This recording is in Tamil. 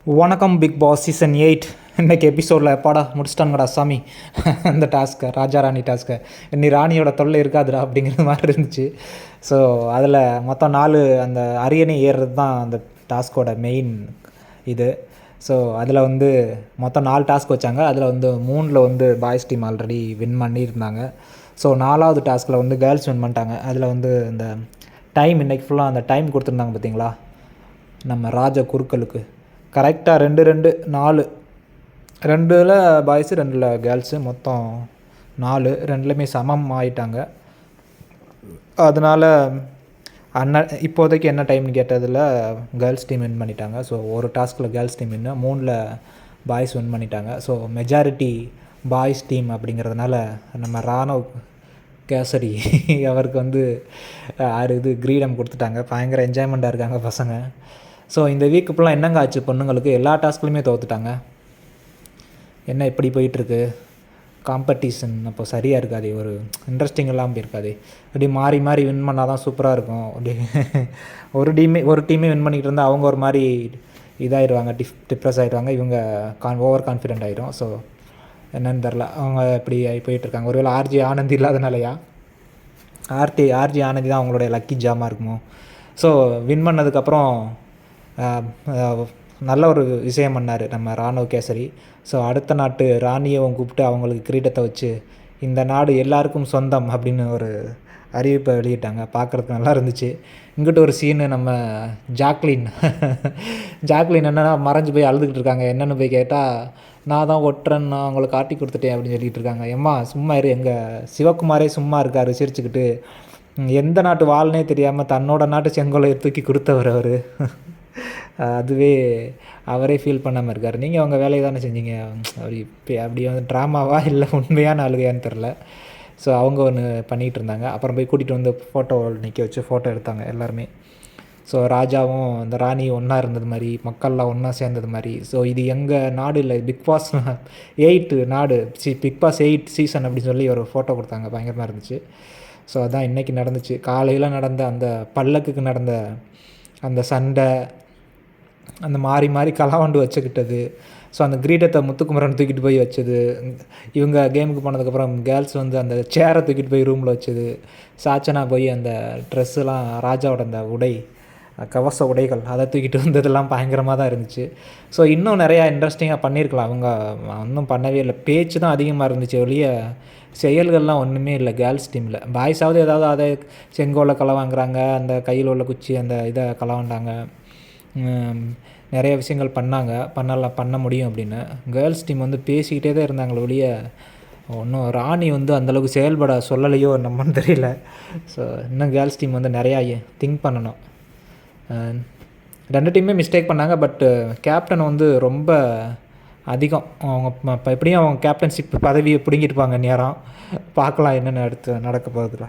வணக்கம் பிக் பாஸ் சீசன் 8 இன்றைக்கி எபிசோடில் எப்பாடா முடிச்சிட்டானுங்கடா சாமி அந்த டாஸ்க்கை ராஜா ராணி டாஸ்க்கை இன்னி ராணியோட தொல்லை இருக்காதுடா அப்படிங்கிற மாதிரி இருந்துச்சு. ஸோ அதில் மொத்தம் 4 அந்த அரியணை ஏறுறது தான் அந்த டாஸ்கோட மெயின் இது. ஸோ அதில் வந்து மொத்தம் 4 டாஸ்க் வச்சாங்க. அதில் வந்து 3 வந்து பாய்ஸ் டீம் ஆல்ரெடி வின் பண்ணியிருந்தாங்க. ஸோ 4வது டாஸ்கில் வந்து கேர்ள்ஸ் வின் பண்ணிட்டாங்க. அதில் வந்து இந்த டைம் இன்றைக்கி ஃபுல்லாக அந்த டைம் கொடுத்துருந்தாங்க பார்த்தீங்களா நம்ம ராஜ குருக்களுக்கு. கரெக்டாக 2 4 2ல் பாய்ஸு 2ல் கேர்ள்ஸு மொத்தம் 4 2லேயுமே சமம் ஆகிட்டாங்க. அதனால் இப்போதைக்கு என்ன டைம்னு கேட்டதில் கேர்ள்ஸ் டீம் வின் பண்ணிட்டாங்க. ஸோ ஒரு டாஸ்கில் கேர்ள்ஸ் டீம் வின்னு 3ல் பாய்ஸ் வின் பண்ணிட்டாங்க. ஸோ மெஜாரிட்டி பாய்ஸ் டீம் அப்படிங்கிறதுனால நம்ம ராணுவ கேசரி அவருக்கு வந்து கிரீடம் கொடுத்துட்டாங்க. பயங்கர என்ஜாய்மெண்ட்டாக இருக்காங்க பசங்க. ஸோ இந்த வீக்கு ஃபுல்லாக என்னங்க ஆச்சு பொண்ணுங்களுக்கு? எல்லா டாஸ்க்லையுமே தோற்றுட்டாங்க. என்ன இப்படி போயிட்டுருக்கு காம்படிஷன்? அப்போ சரியாக இருக்காது, ஒரு இன்ட்ரெஸ்டிங் இல்லாமல் இருக்காது. அப்படி மாறி மாறி வின் பண்ணால் தான் சூப்பராக இருக்கும். அப்படி ஒரு டீமே வின் பண்ணிக்கிட்டு இருந்தால் அவங்க ஒரு மாதிரி இதாகிடுவாங்க, டிப்ரெஸ் ஆகிடுவாங்க. இவங்க ஓவர் கான்ஃபிடென்ட் ஆகிடும். ஸோ என்னன்னு தெரில, அவங்க இப்படி போயிட்டுருக்காங்க. ஒருவேளை ஆர்ஜி ஆனந்தி இல்லாதனாலையா? ஆர்ஜி ஆனந்தி தான் அவங்களுடைய லக்கி ஜாமாக இருக்குமோ. ஸோ வின் பண்ணதுக்கப்புறம் நல்ல ஒரு விஷயம் பண்ணார் நம்ம ராணுவ கேசரி. ஸோ அடுத்த நாட்டு ராணியவும் கூப்பிட்டு அவங்களுக்கு கிரீடத்தை வச்சு இந்த நாடு எல்லாருக்கும் சொந்தம் அப்படின்னு ஒரு அறிவிப்பை வெளியிட்டாங்க. பார்க்குறதுக்கு நல்லா இருந்துச்சு. இங்கிட்ட ஒரு சீனு நம்ம ஜாக்லின் என்னென்னா மறைஞ்சு போய் அழுதுகிட்டு இருக்காங்க. என்னென்னு போய் கேட்டால் நான் தான் ஒட்டுறேன், நான் அவங்களை காட்டி கொடுத்துட்டேன் அப்படின்னு சொல்லிகிட்டு இருக்காங்க. எம்மா சும்மா இரு, எங்கள் சிவகுமாரே சும்மா இருக்கார் சிரிச்சுக்கிட்டு. எந்த நாட்டு வாழ்னே தெரியாமல் தன்னோட நாட்டு செங்கோலை தூக்கி கொடுத்தவர் அவர். அதுவே அவரே ஃபீல் பண்ணாமல் இருக்கார். நீங்கள் அவங்க வேலையை தானே செஞ்சீங்க. அப்படி வந்து ட்ராமாவா இல்லை உண்மையான அழுகையான்னு தெரில. ஸோ அவங்க ஒன்று பண்ணிகிட்டு இருந்தாங்க. அப்புறம் போய் கூட்டிகிட்டு வந்து ஃபோட்டோ நிற்க வச்சு ஃபோட்டோ எடுத்தாங்க எல்லாருமே. ஸோ ராஜாவும் அந்த ராணி ஒன்றா இருந்தது மாதிரி, மக்கள்லாம் ஒன்றா சேர்ந்தது மாதிரி. ஸோ இது எங்கள் நாடு இல்லை, பிக் பாஸ் 8 நாடு, பிக் பாஸ் 8 சீசன் அப்படின்னு சொல்லி ஒரு ஃபோட்டோ கொடுத்தாங்க. பயங்கரமாக இருந்துச்சு. ஸோ அதான் இன்றைக்கி நடந்துச்சு. காலையில் நடந்த அந்த பல்லக்குக்கு நடந்த அந்த சண்டை, அந்த மாறி மாறி கலாவண்டு வச்சுக்கிட்டது. ஸோ அந்த கிரீடத்தை முத்துக்குமரன் தூக்கிட்டு போய் வச்சது. இவங்க கேமுக்கு போனதுக்கப்புறம் கேர்ள்ஸ் வந்து அந்த சேரை தூக்கிட்டு போய் ரூமில் வச்சது. சாச்சனா போய் அந்த ட்ரெஸ்ஸுலாம் ராஜாவோட அந்த கவச உடைகள் அதை தூக்கிட்டு வந்ததெல்லாம் பயங்கரமாக தான் இருந்துச்சு. ஸோ இன்னும் நிறையா இன்ட்ரெஸ்டிங்காக பண்ணியிருக்கலாம். அவங்க ஒன்றும் பண்ணவே இல்லை. பேச்சு தான் அதிகமாக இருந்துச்சு ஒழிய செயல்கள்லாம் ஒன்றுமே இல்லை கேர்ள்ஸ் டீமில். பாய்ஸாவது ஏதாவது அதை செங்கோலை களவாங்குறாங்க, அந்த கையில் உள்ள குச்சி அந்த இதை களவாண்டாங்க, நிறைய விஷயங்கள் பண்ண முடியும் அப்படின்னு. கேர்ள்ஸ் டீம் வந்து பேசிக்கிட்டே தான் இருந்தாங்களே ஒழிய ஒன்றும் ராணி வந்து அந்தளவுக்கு செயல்பட சொல்லலையோ நம்மன்னு தெரியல. ஸோ இன்னும் கேர்ள்ஸ் டீம் வந்து நிறையா திங்க் பண்ணணும். 2 டீமே மிஸ்டேக் பண்ணாங்க. பட்டு கேப்டன் வந்து ரொம்ப அதிகம். அவங்க எப்படியும் அவங்க கேப்டன்ஷிப் பதவியை பிடுங்கிட்டுப்பாங்க நேரம். பார்க்கலாம் என்னென்ன அடுத்து நடக்க போகுதுல.